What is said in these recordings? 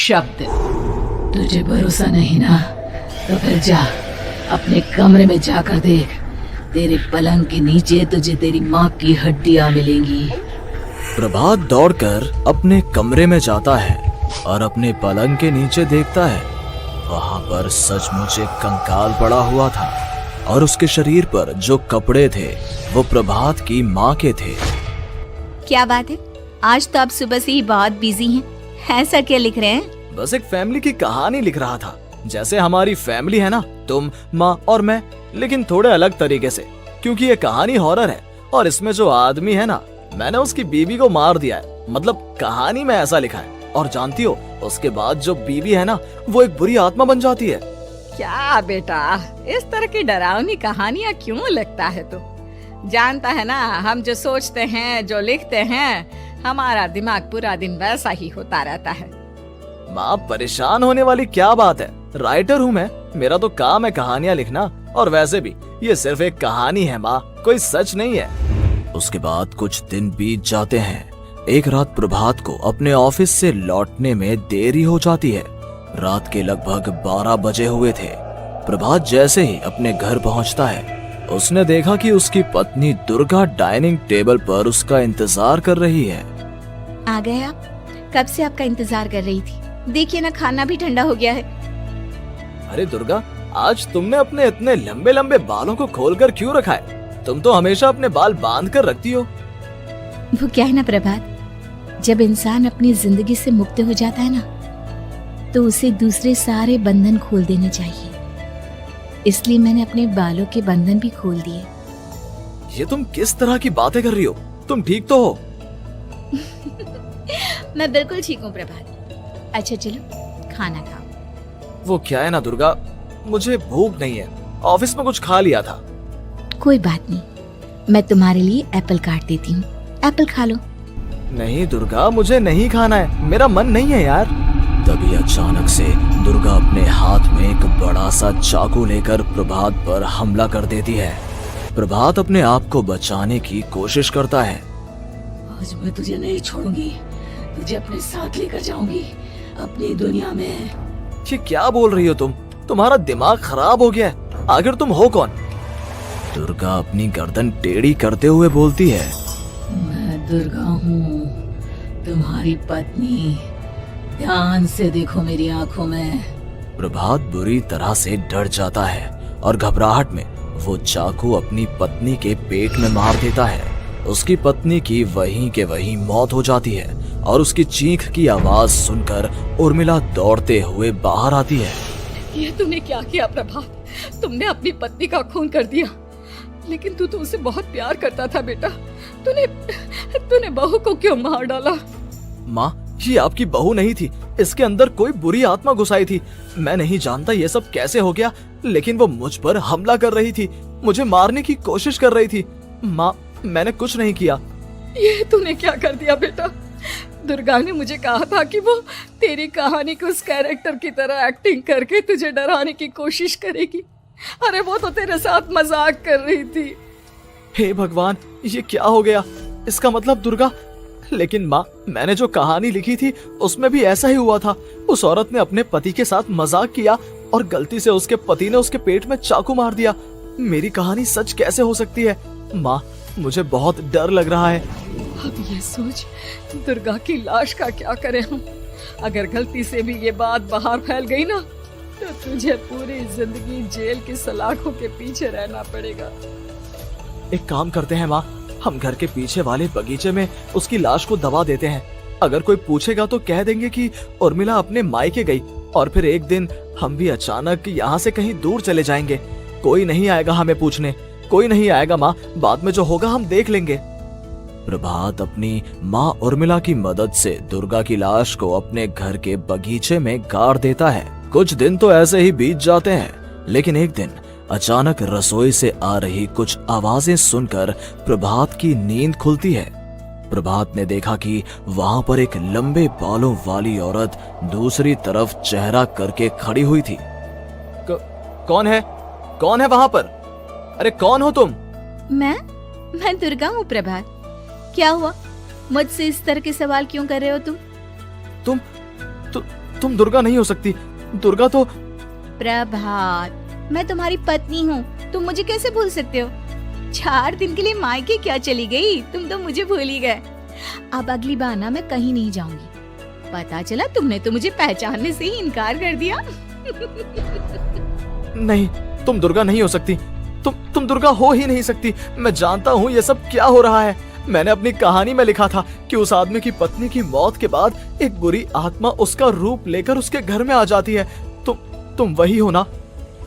शब्द। तुझे भरोसा नहीं ना, तो फिर जा अपने कमरे में जाकर देख। तेरे पलंग के नीचे तुझे तेरी माँ की हड्डियाँ मिलेंगी। प्रभात दौड़कर अपने कमरे में जाता है और अपने पलंग के नीचे देखता है। वहां पर सचमुच एक कंकाल पड़ा हुआ था और उसके शरीर पर जो कपड़े थे वो प्रभात की माँ के थे। क्या बात है, आज तो आप सुबह से ही बहुत बिजी हैं। ऐसा क्या लिख रहे हैं? बस एक फैमिली की कहानी लिख रहा था। जैसे हमारी फैमिली है ना, तुम, माँ और मैं, लेकिन थोड़े अलग तरीके से, क्योंकि ये कहानी हॉरर है और इसमें जो आदमी है ना, मैंने उसकी बीवी को मार दिया है। मतलब कहानी में ऐसा लिखा है। और जानती हो, उसके बाद जो बीवी है ना, वो एक बुरी आत्मा बन जाती है। क्या बेटा, इस तरह की डरावनी कहानियाँ क्यों लिखता है तू? जानता है ना, हम जो सोचते हैं, जो लिखते हैं, हमारा दिमाग पूरा दिन वैसा ही होता रहता है। माँ, परेशान होने वाली क्या बात है? राइटर हूँ मैं, मेरा तो काम है कहानियाँ लिखना। और वैसे भी ये सिर्फ एक कहानी है माँ, कोई सच नहीं है। उसके बाद कुछ दिन बीत जाते हैं। एक रात प्रभात को अपने ऑफिस से लौटने में देरी हो जाती है। रात के लगभग 12 बजे हुए थे। प्रभात जैसे ही अपने घर पहुंचता है, उसने देखा कि उसकी पत्नी दुर्गा डाइनिंग टेबल पर उसका इंतजार कर रही है। आ गए आप? कब से आपका इंतजार कर रही थी। देखिए ना, खाना भी ठंडा हो गया है। अरे दुर्गा, आज तुमने अपने इतने लंबे लंबे बालों को खोलकर क्यों रखा है? तुम तो हमेशा अपने बाल बांध कर रखती हो। वो क्या है ना प्रभात, जब इंसान अपनी जिंदगी से मुक्त हो जाता है ना, तो उसे दूसरे सारे बंधन खोल देने चाहिए। इसलिए मैंने अपने बालों के बंधन भी खोल दिए। ये तुम किस तरह की बातें कर रही हो? तुम ठीक तो हो? मैं बिल्कुल ठीक हूँ प्रभात। अच्छा चलो खाना खाओ। वो क्या है ना दुर्गा, मुझे भूख नहीं है। ऑफिस में कुछ खा लिया था। कोई बात नहीं, मैं तुम्हारे लिए एप्पल काट देती हूँ, एप्पल खा लो। नहीं दुर्गा, मुझे नहीं खाना है, मेरा मन नहीं है यार। तभी अचानक से दुर्गा अपने हाथ में एक बड़ा सा चाकू लेकर प्रभात पर हमला कर देती है। प्रभात अपने आप को बचाने की कोशिश करता है। आज मैं तुझे नहीं छोड़ूंगी, तुझे अपने साथ लेकर जाऊंगी अपनी दुनिया में। ये क्या बोल रही हो तुम? तुम्हारा दिमाग खराब हो गया है। आखिर तुम हो कौन? दुर्गा अपनी गर्दन टेढ़ी करते हुए बोलती है। मैं दुर्गा हूँ, तुम्हारी पत्नी। ध्यान से देखो मेरी आंखों में। प्रभात बुरी तरह से डर जाता है और घबराहट में वो चाकू अपनी पत्नी के पेट में मार देता है। उसकी पत्नी की वहीं के वहीं मौत हो जाती है और उसकी चीख की आवाज सुनकर उर्मिला दौड़ते हुए बाहर आती है। ये तूने क्या किया प्रभात? तुमने अपनी पत्नी का खून कर दिया, लेकिन तू तो उसे बहुत प्यार करता था बेटा। तूने बहू को क्यों मार डाला? माँ, ये आपकी बहू नहीं थी, इसके अंदर कोई बुरी आत्मा घुसाई थी। मैं नहीं जानता ये सब कैसे हो गया, लेकिन वो मुझ पर हमला कर रही थी, मुझे मारने की कोशिश कर रही थी। माँ, मैंने कुछ नहीं किया। ये तूने क्या कर दिया बेटा? दुर्गा ने मुझे कहा था कि वो तेरी कहानी के उस कैरेक्टर की तरह एक्टिंग करके तुझे डराने की कोशिश करेगी। अरे वो तो तेरे साथ मजाक कर रही थी। हे भगवान, ये क्या हो गया? इसका मतलब दुर्गा। लेकिन माँ, मैंने जो कहानी लिखी थी उसमें भी ऐसा ही हुआ था। उस औरत ने अपने पति के साथ मजाक किया और गलती से उसके पति ने उसके पेट में चाकू मार दिया। मेरी कहानी सच कैसे हो सकती है? माँ, मुझे बहुत डर लग रहा है। अब ये सोच, दुर्गा की लाश का क्या करें हम? अगर गलती से भी ये बात बाहर फैल गई ना, तो तुझे पूरी जिंदगी जेल की सलाखों के पीछे रहना पड़ेगा। एक काम करते हैं माँ, हम घर के पीछे वाले बगीचे में उसकी लाश को दबा देते हैं। अगर कोई पूछेगा तो कह देंगे कि उर्मिला अपने मायके गई और फिर एक दिन हम भी अचानक यहाँ से कहीं दूर चले जाएंगे। कोई नहीं आएगा हमें पूछने, कोई नहीं आएगा माँ, बाद में जो होगा हम देख लेंगे। प्रभात अपनी माँ उर्मिला की मदद से दुर्गा की लाश को अपने घर के बगीचे में गाड़ देता है। कुछ दिन तो ऐसे ही बीत जाते हैं, लेकिन एक दिन अचानक रसोई से आ रही कुछ आवाजें सुनकर प्रभात की नींद खुलती है। प्रभात ने देखा कि वहां पर एक लंबे बालों वाली औरत दूसरी तरफ चेहरा करके खड़ी हुई थी। कौन है? कौन है वहां पर? अरे कौन हो तुम? मैं दुर्गा हूँ प्रभात। क्या हुआ? मुझसे इस तरह के सवाल क्यों कर रहे हो तुम? तुम दुर्गा नहीं हो सकती। दुर्गा तो प्रभात, मैं तुम्हारी पत्नी हूँ, तुम मुझे कैसे भूल सकते हो? 4 दिन के लिए मायके क्या चली गई, तुम तो मुझे भूल ही गए। अब अगली बार ना मैं कहीं नहीं जाऊंगी। पता चला तुमने तो मुझे पहचानने से ही इनकार कर दिया। नहीं, तुम दुर्गा नहीं हो सकती। तुम दुर्गा हो ही नहीं सकती। मैं जानता हूँ ये सब क्या हो रहा है। मैंने अपनी कहानी में लिखा था कि उस आदमी की पत्नी की मौत के बाद एक बुरी आत्मा उसका रूप लेकर उसके घर में आ जाती है। तुम वही हो ना?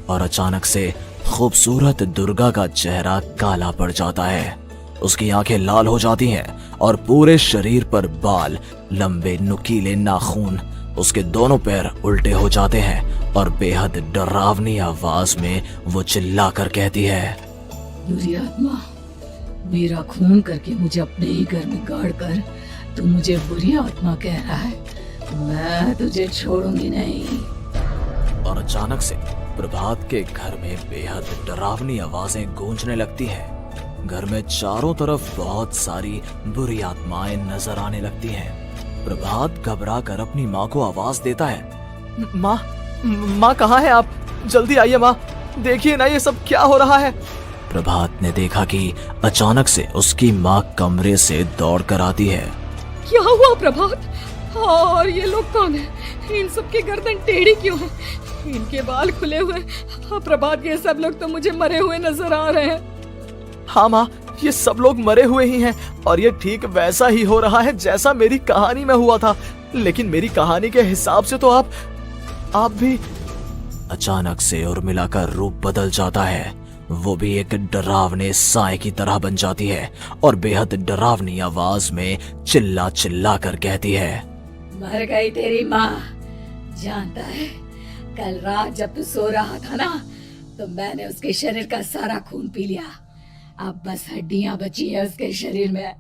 और अचानक से खूबसूरत दुर्गा का चेहरा काला पड़ जाता है। उसकी आंखें लाल हो जाती हैं और पूरे शरीर पर बाल, लंबे नुकीले नाखून, उसके दोनों पैर उल्टे हो जाते हैं और बेहद डरावनी आवाज में वो चिल्लाकर कहती है, बुरी आत्मा, मेरा खून करके मुझे अपने ही घर में गाड़ कर तू मुझे बुरी आत्मा कह रहा है? मैं तुझे छोड़ूंगी नहीं। और अचानक से प्रभात के घर में बेहद डरावनी आवाजें गूंजने लगती हैं। घर में चारों तरफ बहुत सारी बुरी आत्माएं नजर आने लगती हैं। प्रभात घबरा कर अपनी माँ को आवाज देता है, माँ कहाँ है आप? जल्दी आइए माँ, देखिए ना ये सब क्या हो रहा है। प्रभात ने देखा कि अचानक से उसकी माँ कमरे से दौड़ कर आती है। क्या हुआ प्रभात? और ये लोग कौन है? इन सब की गर्दन टेढ़ी क्यों है? इनके बाल खुले हुए। हाँ प्रभात, ये सब लोग तो मुझे मरे हुए नजर आ रहे हैं। हाँ माँ, ये सब लोग मरे हुए ही हैं और ये ठीक वैसा ही हो रहा है जैसा मेरी कहानी में हुआ था। लेकिन मेरी कहानी के हिसाब से तो आप भी। अचानक से उर्मिला का रूप बदल जाता है। वो भी एक डरावने साए की तरह बन जाती है और बेहद डरावनी आवाज में चिल्ला चिल्ला कर कहती है, मर गई तेरी माँ। जानता है, कल रात जब तू सो रहा था ना, तो मैंने उसके शरीर का सारा खून पी लिया। अब बस हड्डियां बची है उसके शरीर में।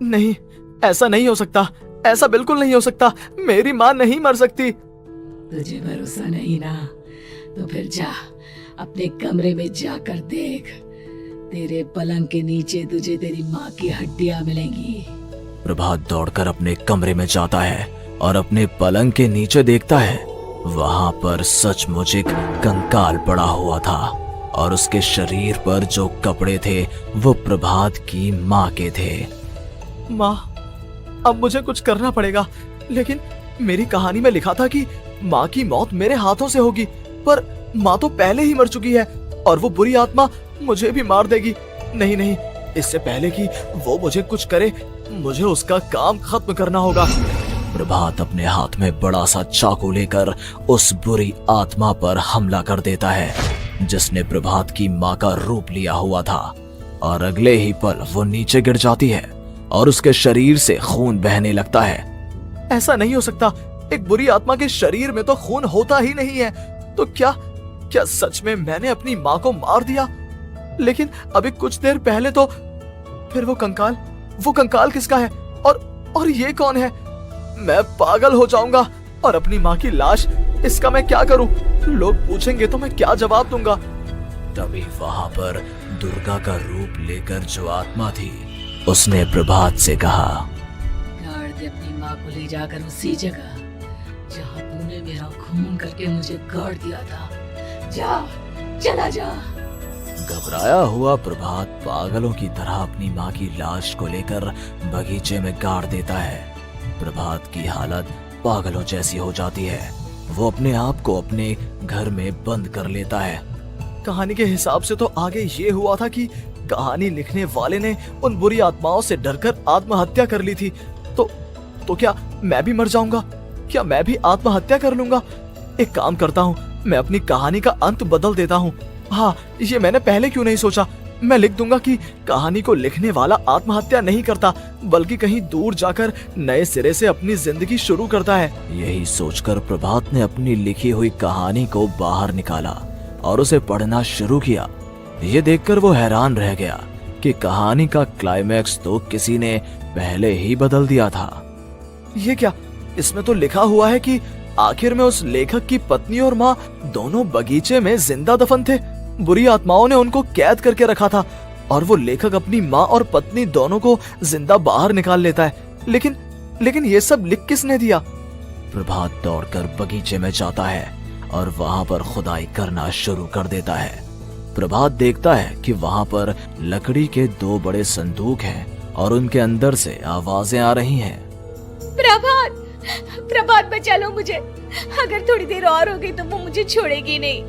नहीं, ऐसा नहीं हो सकता, ऐसा बिल्कुल नहीं हो सकता। मेरी माँ नहीं मर सकती। तुझे भरोसा नहीं ना, तो फिर जा अपने कमरे में जाकर देख। तेरे पलंग के नीचे तुझे तेरी माँ की हड्डियां मिलेंगी। प्रभात दौड़कर अपने कमरे में जाता है और अपने पलंग के नीचे देखता है। वहां पर सचमुच एक कंकाल पड़ा हुआ था और उसके शरीर पर जो कपड़े थे वो प्रभात की माँ के थे। माँ, अब मुझे कुछ करना पड़ेगा। लेकिन मेरी कहानी में लिखा था कि माँ की मौत मेरे हाथों से होगी, पर माँ तो पहले ही मर चुकी है और वो बुरी आत्मा मुझे भी मार देगी। नहीं नहीं, इससे पहले कि वो मुझे कुछ करे, मुझे उसका काम खत्म करना होगा। प्रभात अपने हाथ में बड़ा सा चाकू लेकर उस बुरी आत्मा पर हमला कर देता है जिसने प्रभात की माँ का रूप लिया हुआ था, और अगले ही पल वो नीचे गिर जाती है और उसके शरीर से खून बहने लगता है। ऐसा नहीं हो सकता, एक बुरी आत्मा के शरीर में तो खून होता ही नहीं है। तो क्या सच में मैंने अपनी माँ को मार दिया? लेकिन अभी कुछ देर पहले तो फिर वो कंकाल किसका है? और ये कौन है? मैं पागल हो जाऊंगा। और अपनी माँ की लाश, इसका मैं क्या करूं? लोग पूछेंगे तो मैं क्या जवाब दूंगा? तभी वहां पर दुर्गा का रूप लेकर जो आत्मा थी उसने प्रभात से कहा, गाड़ दे अपनी माँ को ले जाकर उसी जगह जहाँ तूने मेरा खून करके मुझे गाड़ दिया था। जा, चला जा। घबराया हुआ प्रभात पागलों की तरह अपनी माँ की लाश को लेकर बगीचे में गाड़ देता है। प्रभात की हालत पागलों जैसी हो जाती है। वो अपने आप को अपने घर में बंद कर लेता है। कहानी के हिसाब से तो आगे ये हुआ था कि कहानी लिखने वाले ने उन बुरी आत्माओं से डरकर आत्महत्या कर ली थी। तो क्या मैं भी मर जाऊंगा? क्या मैं भी आत्महत्या कर लूंगा? एक काम करता हूँ, मैं अपनी कहानी का अंत बदल देता हूँ। हाँ, ये मैंने पहले क्यों नहीं सोचा। मैं लिख दूंगा कि कहानी को लिखने वाला आत्महत्या नहीं करता, बल्कि कहीं दूर जाकर नए सिरे से अपनी जिंदगी शुरू करता है। यही सोचकर प्रभात ने अपनी लिखी हुई कहानी को बाहर निकाला और उसे पढ़ना शुरू किया। ये देखकर वो हैरान रह गया कि कहानी का क्लाइमैक्स तो किसी ने पहले ही बदल दिया था। ये क्या? इसमें तो लिखा हुआ है कि आखिर में उस लेखक की पत्नी और माँ दोनों बगीचे में जिंदा दफन थे। बुरी आत्माओं ने उनको कैद करके रखा था और वो लेखक अपनी माँ और पत्नी दोनों को जिंदा बाहर निकाल लेता है। लेकिन ये सब लिख किसने दिया? प्रभात दौड़कर बगीचे में जाता है और वहां पर खुदाई करना शुरू कर देता है। प्रभात देखता है कि वहां पर लकड़ी के 2 बड़े संदूक हैं और उनके अंदर से आवाजें आ रही हैं। प्रभात बचा लो मुझे, अगर थोड़ी देर और हो गई तो वो मुझे छोड़ेगी नहीं।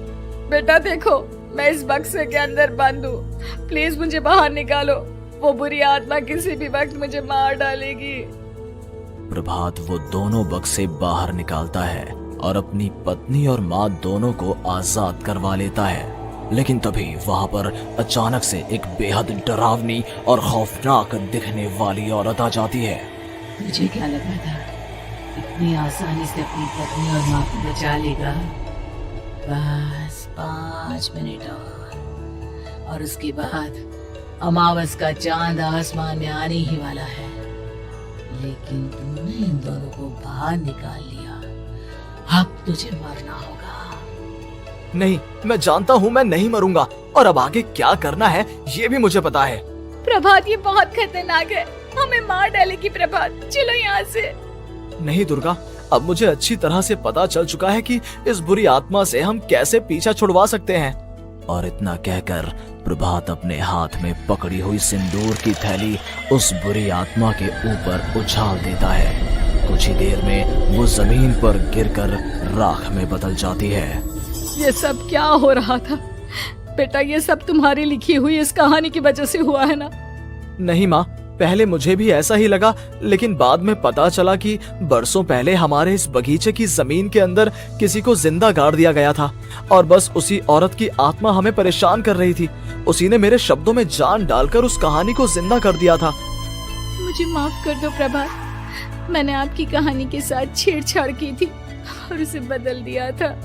बेटा देखो, मैं इस बक्से के अंदर बंद हूँ, प्लीज मुझे बाहर निकालो, वो बुरी आत्मा किसी भी वक्त मुझे मार डालेगी। प्रभात वो दोनों बक्से बाहर निकालता है और अपनी पत्नी और माँ दोनों को आजाद करवा लेता है। लेकिन तभी वहां पर अचानक से एक बेहद डरावनी और खौफनाक दिखने वाली औरत आ जाती है। मुझे क्या लगा था इतनी आसानी से अपनी पत्नी और माँ को बचा लेगा? बस 5 मिनट और उसके बाद अमावस का चांद आसमान में आने ही वाला है। लेकिन तुमने इन दोनों को बाहर निकाल लिया, अब तुझे मरना होगा। नहीं, मैं जानता हूँ मैं नहीं मरूंगा, और अब आगे क्या करना है ये भी मुझे पता है। प्रभात ये बहुत खतरनाक है, हमें मार डालेगी प्रभात, चलो यहाँ से। नहीं दुर्गा, अब मुझे अच्छी तरह से पता चल चुका है कि इस बुरी आत्मा से हम कैसे पीछा छुड़वा सकते हैं। और इतना कहकर प्रभात अपने हाथ में पकड़ी हुई सिंदूर की थैली उस बुरी आत्मा के ऊपर उछाल देता है। कुछ ही देर में वो जमीन पर गिरकर राख में बदल जाती है। ये सब क्या हो रहा था बेटा? ये सब तुम्हारी लिखी हुई इस कहानी की वजह से हुआ है ना? नहीं माँ, पहले मुझे भी ऐसा ही लगा, लेकिन बाद में पता चला कि बरसों पहले हमारे इस बगीचे की जमीन के अंदर किसी को जिंदा गाड़ दिया गया था और बस उसी औरत की आत्मा हमें परेशान कर रही थी। उसी ने मेरे शब्दों में जान डालकर उस कहानी को जिंदा कर दिया था। मुझे माफ कर दो प्रभात, मैंने आपकी कहानी के साथ छेड़छाड़ की थी और उसे बदल दिया था।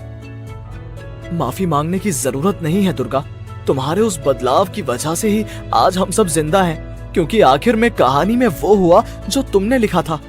माफी मांगने की जरूरत नहीं है दुर्गा, तुम्हारे उस बदलाव की वजह से ही आज हम सब जिंदा हैं, क्योंकि आखिर में कहानी में वो हुआ जो तुमने लिखा था।